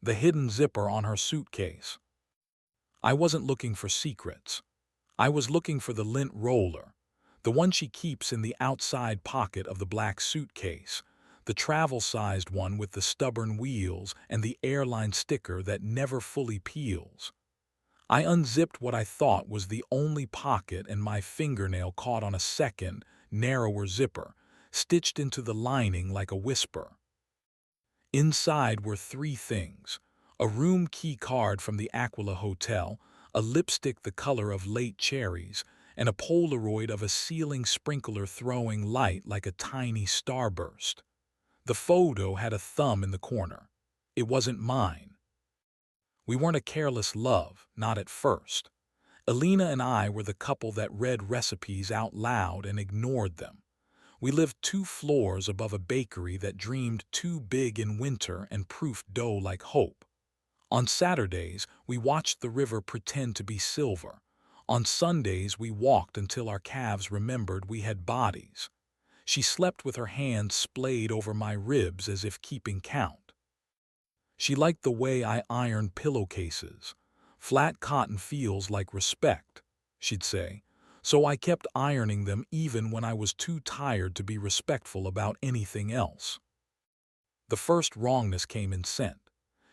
the hidden zipper on her suitcase. I wasn't looking for secrets. I was looking for the lint roller, the one she keeps in the outside pocket of the black suitcase, the travel-sized one with the stubborn wheels and the airline sticker that never fully peels. I unzipped what I thought was the only pocket, and my fingernail caught on a second, narrower zipper, stitched into the lining like a whisper. Inside were three things: a room key card from the Aquila Hotel, a lipstick the color of late cherries, and a Polaroid of a ceiling sprinkler throwing light like a tiny starburst. The photo had a thumb in the corner. It wasn't mine. We weren't a careless love, not at first. Alina and I were the couple that read recipes out loud and ignored them. We lived 2 floors above a bakery that dreamed too big in winter and proofed dough like hope. On Saturdays, we watched the river pretend to be silver. On Sundays, we walked until our calves remembered we had bodies. She slept with her hands splayed over my ribs as if keeping count. She liked the way I ironed pillowcases. Flat cotton feels like respect, she'd say, so I kept ironing them even when I was too tired to be respectful about anything else. The first wrongness came in scent.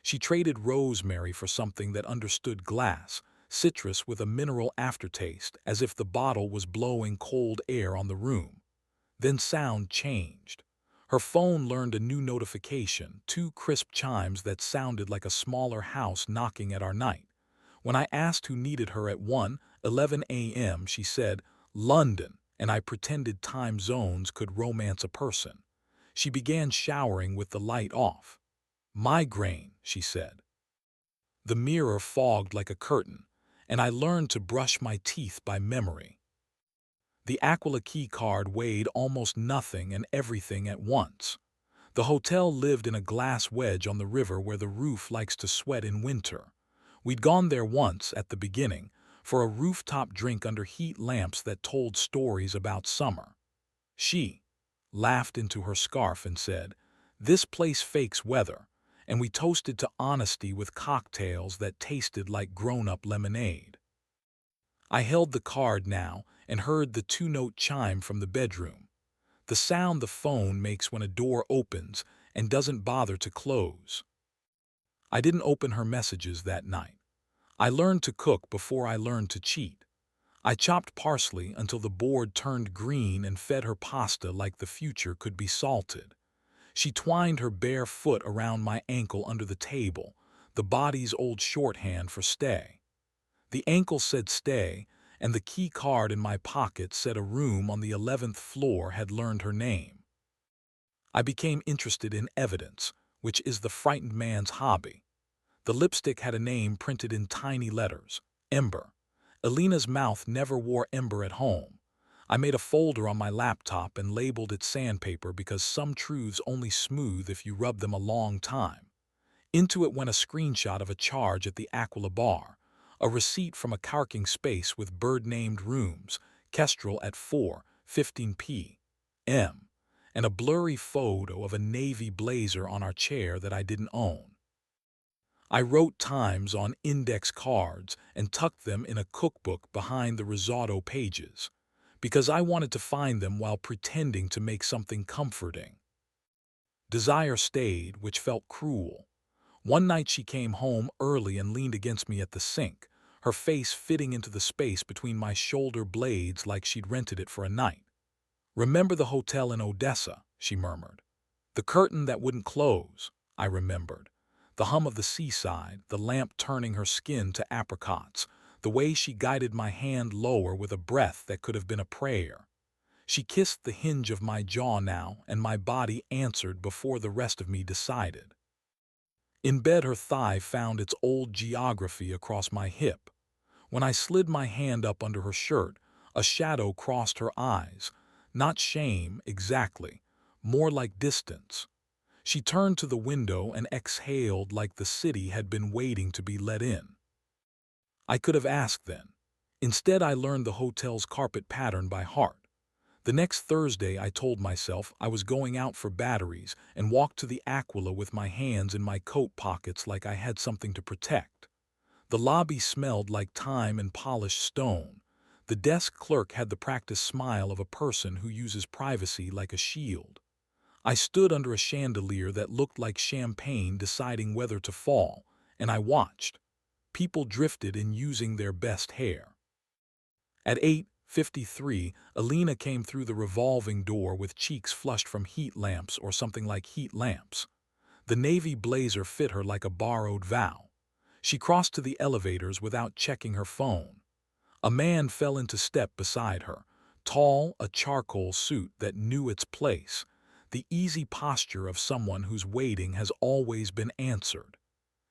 She traded rosemary for something that understood glass, citrus with a mineral aftertaste, as if the bottle was blowing cold air on the room. Then sound changed. Her phone learned a new notification, 2 crisp chimes that sounded like a smaller house knocking at our night. When I asked who needed her at 1:11 a.m., she said, "London," and I pretended time zones could romance a person. She began showering with the light off. "Migraine," she said. The mirror fogged like a curtain, and I learned to brush my teeth by memory. The Aquila key card weighed almost nothing and everything at once. The hotel lived in a glass wedge on the river where the roof likes to sweat in winter. We'd gone there once, at the beginning, for a rooftop drink under heat lamps that told stories about summer. She laughed into her scarf and said, "This place fakes weather," and we toasted to honesty with cocktails that tasted like grown-up lemonade. I held the card now and heard the 2-note chime from the bedroom, the sound the phone makes when a door opens and doesn't bother to close. I didn't open her messages that night. I learned to cook before I learned to cheat. I chopped parsley until the board turned green and fed her pasta like the future could be salted. She twined her bare foot around my ankle under the table, the body's old shorthand for stay. The ankle said stay, and the key card in my pocket said a room on the 11th floor had learned her name. I became interested in evidence, which is the frightened man's hobby. The lipstick had a name printed in tiny letters, Ember. Alina's mouth never wore Ember at home. I made a folder on my laptop and labeled it sandpaper because some truths only smooth if you rub them a long time. Into it went a screenshot of a charge at the Aquila bar, a receipt from a parking space with bird-named rooms, Kestrel at 4:15 p.m., and a blurry photo of a navy blazer on our chair that I didn't own. I wrote times on index cards and tucked them in a cookbook behind the risotto pages, because I wanted to find them while pretending to make something comforting. Desire stayed, which felt cruel. One night she came home early and leaned against me at the sink, her face fitting into the space between my shoulder blades like she'd rented it for a night. "Remember the hotel in Odessa?" she murmured. "The curtain that wouldn't close," I remembered. The hum of the seaside, the lamp turning her skin to apricots, the way she guided my hand lower with a breath that could have been a prayer. She kissed the hinge of my jaw now, and my body answered before the rest of me decided. In bed, her thigh found its old geography across my hip. When I slid my hand up under her shirt, a shadow crossed her eyes. Not shame, exactly, more like distance. She turned to the window and exhaled like the city had been waiting to be let in. I could have asked then. Instead, I learned the hotel's carpet pattern by heart. The next Thursday I told myself I was going out for batteries and walked to the Aquila with my hands in my coat pockets like I had something to protect. The lobby smelled like thyme and polished stone. The desk clerk had the practiced smile of a person who uses privacy like a shield. I stood under a chandelier that looked like champagne deciding whether to fall, and I watched. People drifted in using their best hair. At 8:53, Alina came through the revolving door with cheeks flushed from heat lamps or something like heat lamps. The navy blazer fit her like a borrowed vow. She crossed to the elevators without checking her phone. A man fell into step beside her, tall, a charcoal suit that knew its place, the easy posture of someone whose waiting has always been answered.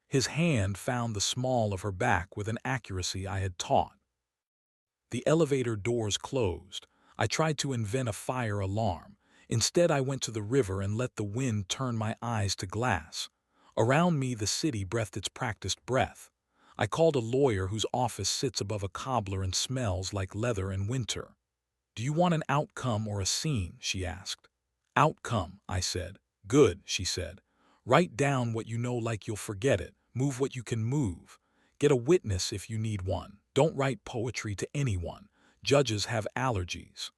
His hand found the small of her back with an accuracy I had taught. The elevator doors closed. I tried to invent a fire alarm. Instead, I went to the river and let the wind turn my eyes to glass. Around me, the city breathed its practiced breath. I called a lawyer whose office sits above a cobbler and smells like leather in winter. "Do you want an outcome or a scene?" she asked. "Outcome," I said. "Good," she said. "Write down what you know like you'll forget it. Move what you can move. Get a witness if you need one. Don't write poetry to anyone. Judges have allergies."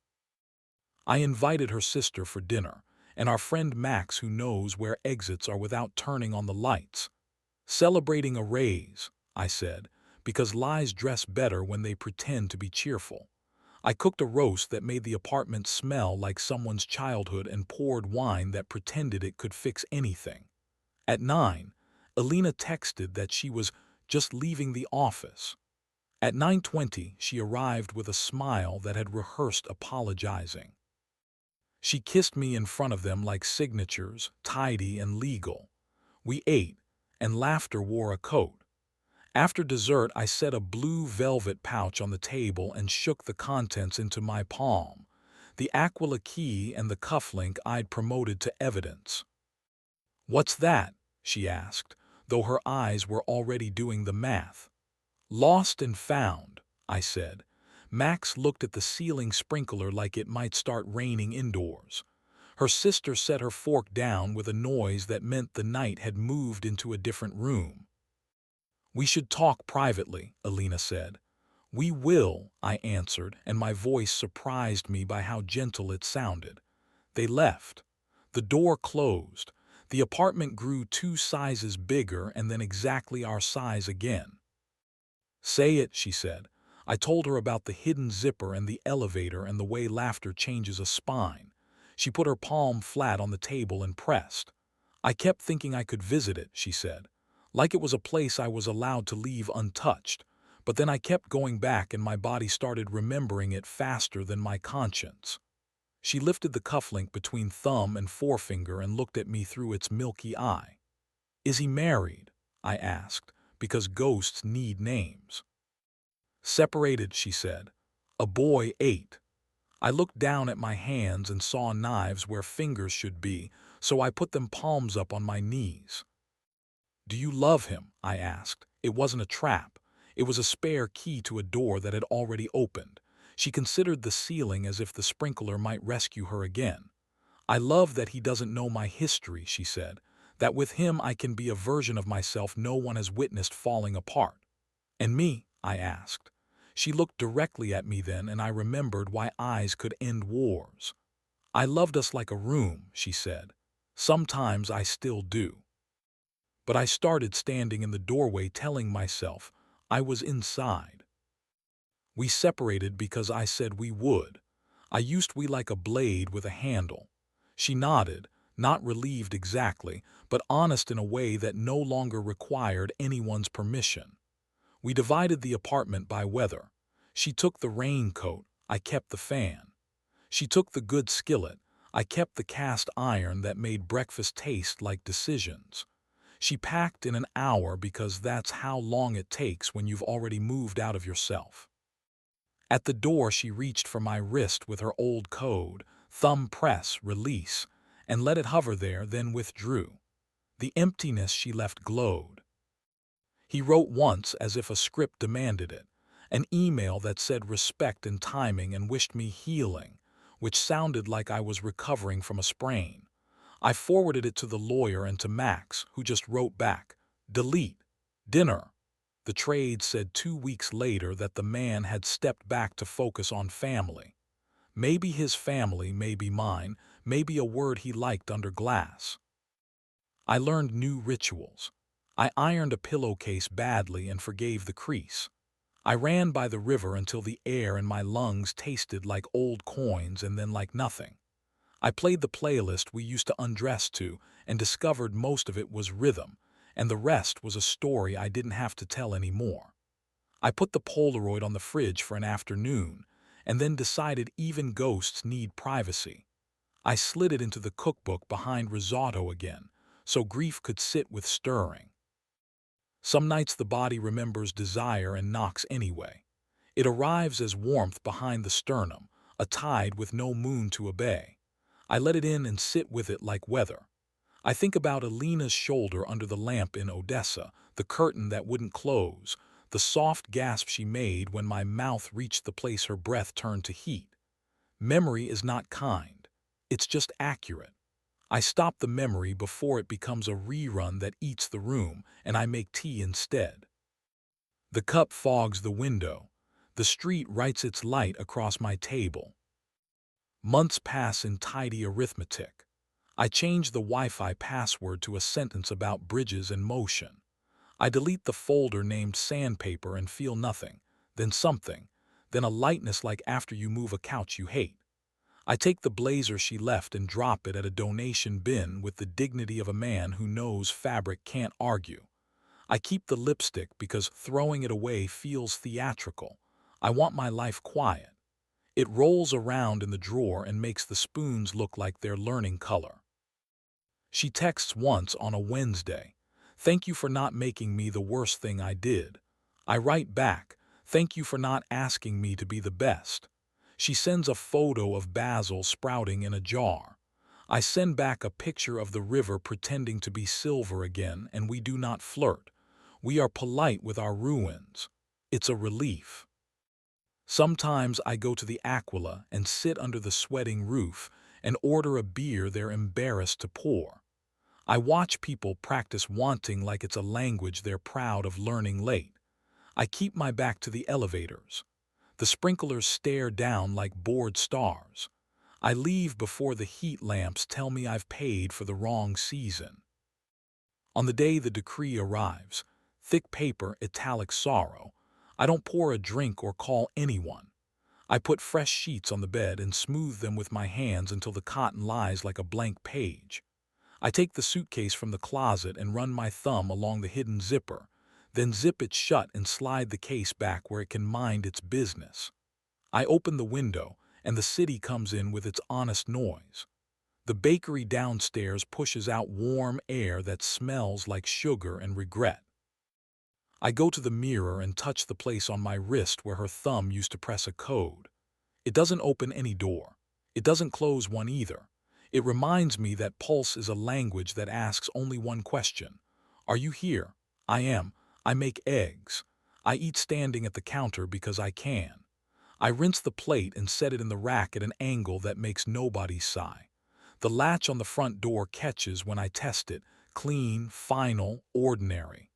I invited her sister for dinner, and our friend Max who knows where exits are without turning on the lights. "Celebrating a raise," I said, because lies dress better when they pretend to be cheerful. I cooked a roast that made the apartment smell like someone's childhood and poured wine that pretended it could fix anything. At 9, Alina texted that she was just leaving the office. At 9:20, she arrived with a smile that had rehearsed apologizing. She kissed me in front of them like signatures, tidy and legal. We ate, and laughter wore a coat. After dessert, I set a blue velvet pouch on the table and shook the contents into my palm. The Aquila key and the cufflink I'd promoted to evidence. "What's that?" she asked, though her eyes were already doing the math. "Lost and found," I said. Max looked at the ceiling sprinkler like it might start raining indoors. Her sister set her fork down with a noise that meant the night had moved into a different room. "We should talk privately," Alina said. "We will," I answered, and my voice surprised me by how gentle it sounded. They left. The door closed. The apartment grew 2 sizes bigger and then exactly our size again. "Say it," she said. I told her about the hidden zipper and the elevator and the way laughter changes a spine. She put her palm flat on the table and pressed. "I kept thinking I could visit it," she said, like it was a place I was allowed to leave untouched. But then I kept going back and my body started remembering it faster than my conscience. She lifted the cufflink between thumb and forefinger and looked at me through its milky eye. "Is he married?" I asked, because ghosts need names. "Separated," she said. "A boy 8. I looked down at my hands and saw knives where fingers should be, so I put them palms up on my knees. "Do you love him?" I asked. It wasn't a trap. It was a spare key to a door that had already opened. She considered the ceiling as if the sprinkler might rescue her again. "I love that he doesn't know my history," she said. "That with him I can be a version of myself no one has witnessed falling apart." "And me?" I asked. She looked directly at me then, and I remembered why eyes could end wars. "I loved us like a room," she said. "Sometimes I still do." But I started standing in the doorway telling myself I was inside. "We separated because I said we would. I used we like a blade with a handle." She nodded, not relieved exactly, but honest in a way that no longer required anyone's permission. We divided the apartment by weather. She took the raincoat, I kept the fan. She took the good skillet, I kept the cast iron that made breakfast taste like decisions. She packed in an hour because that's how long it takes when you've already moved out of yourself. At the door she reached for my wrist with her old code, thumb press, release, and let it hover there, then withdrew. The emptiness she left glowed. He wrote once as if a script demanded it, an email that said respect and timing and wished me healing. which sounded like I was recovering from a sprain. I forwarded it to the lawyer and to Max, who just wrote back, "Delete. Dinner." The trade said 2 weeks later that the man had stepped back to focus on family. Maybe his family, maybe mine, maybe a word he liked under glass. I learned new rituals. I ironed a pillowcase badly and forgave the crease. I ran by the river until the air in my lungs tasted like old coins and then like nothing. I played the playlist we used to undress to and discovered most of it was rhythm, and the rest was a story I didn't have to tell anymore. I put the Polaroid on the fridge for an afternoon, and then decided even ghosts need privacy. I slid it into the cookbook behind risotto again, so grief could sit with stirring. Some nights the body remembers desire and knocks anyway. It arrives as warmth behind the sternum, a tide with no moon to obey. I let it in and sit with it like weather. I think about Alina's shoulder under the lamp in Odessa, the curtain that wouldn't close, the soft gasp she made when my mouth reached the place her breath turned to heat. Memory is not kind. It's just accurate. I stop the memory before it becomes a rerun that eats the room, and I make tea instead. The cup fogs the window. The street writes its light across my table. Months pass in tidy arithmetic. I change the Wi-Fi password to a sentence about bridges and motion. I delete the folder named sandpaper and feel nothing, then something, then a lightness like after you move a couch you hate. I take the blazer she left and drop it at a donation bin with the dignity of a man who knows fabric can't argue. I keep the lipstick because throwing it away feels theatrical. I want my life quiet. It rolls around in the drawer and makes the spoons look like they're learning color. She texts once on a Wednesday, "Thank you for not making me the worst thing I did." I write back, "Thank you for not asking me to be the best." She sends a photo of basil sprouting in a jar. I send back a picture of the river pretending to be silver again, and we do not flirt. We are polite with our ruins. It's a relief. Sometimes I go to the Aquila and sit under the sweating roof and order a beer they're embarrassed to pour. I watch people practice wanting like it's a language they're proud of learning late. I keep my back to the elevators. The sprinklers stare down like bored stars. I leave before the heat lamps tell me I've paid for the wrong season. On the day the decree arrives, thick paper, italic sorrow, I don't pour a drink or call anyone. I put fresh sheets on the bed and smooth them with my hands until the cotton lies like a blank page. I take the suitcase from the closet and run my thumb along the hidden zipper, then zip it shut and slide the case back where it can mind its business. I open the window, and the city comes in with its honest noise. The bakery downstairs pushes out warm air that smells like sugar and regret. I go to the mirror and touch the place on my wrist where her thumb used to press a code. It doesn't open any door. It doesn't close one either. It reminds me that pulse is a language that asks only one question. Are you here? I am. I make eggs. I eat standing at the counter because I can. I rinse the plate and set it in the rack at an angle that makes nobody sigh. The latch on the front door catches when I test it, clean, final, ordinary.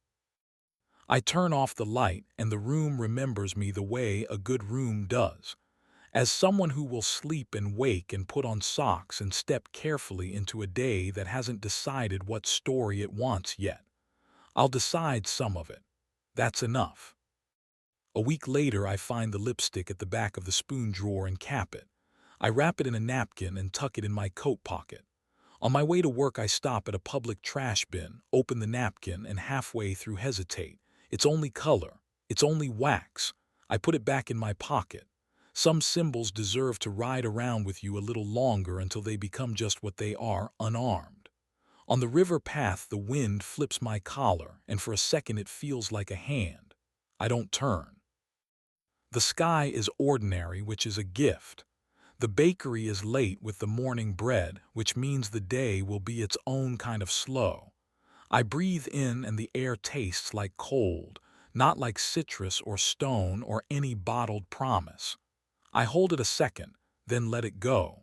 I turn off the light and the room remembers me the way a good room does. As someone who will sleep and wake and put on socks and step carefully into a day that hasn't decided what story it wants yet. I'll decide some of it. That's enough. A week later, I find the lipstick at the back of the spoon drawer and cap it. I wrap it in a napkin and tuck it in my coat pocket. On my way to work, I stop at a public trash bin, open the napkin, and halfway through hesitate. It's only color. It's only wax. I put it back in my pocket. Some symbols deserve to ride around with you a little longer until they become just what they are, unarmed. On the river path, the wind flips my collar, and for a second it feels like a hand. I don't turn. The sky is ordinary, which is a gift. The bakery is late with the morning bread, which means the day will be its own kind of slow. I breathe in and the air tastes like cold, not like citrus or stone or any bottled promise. I hold it a second, then let it go.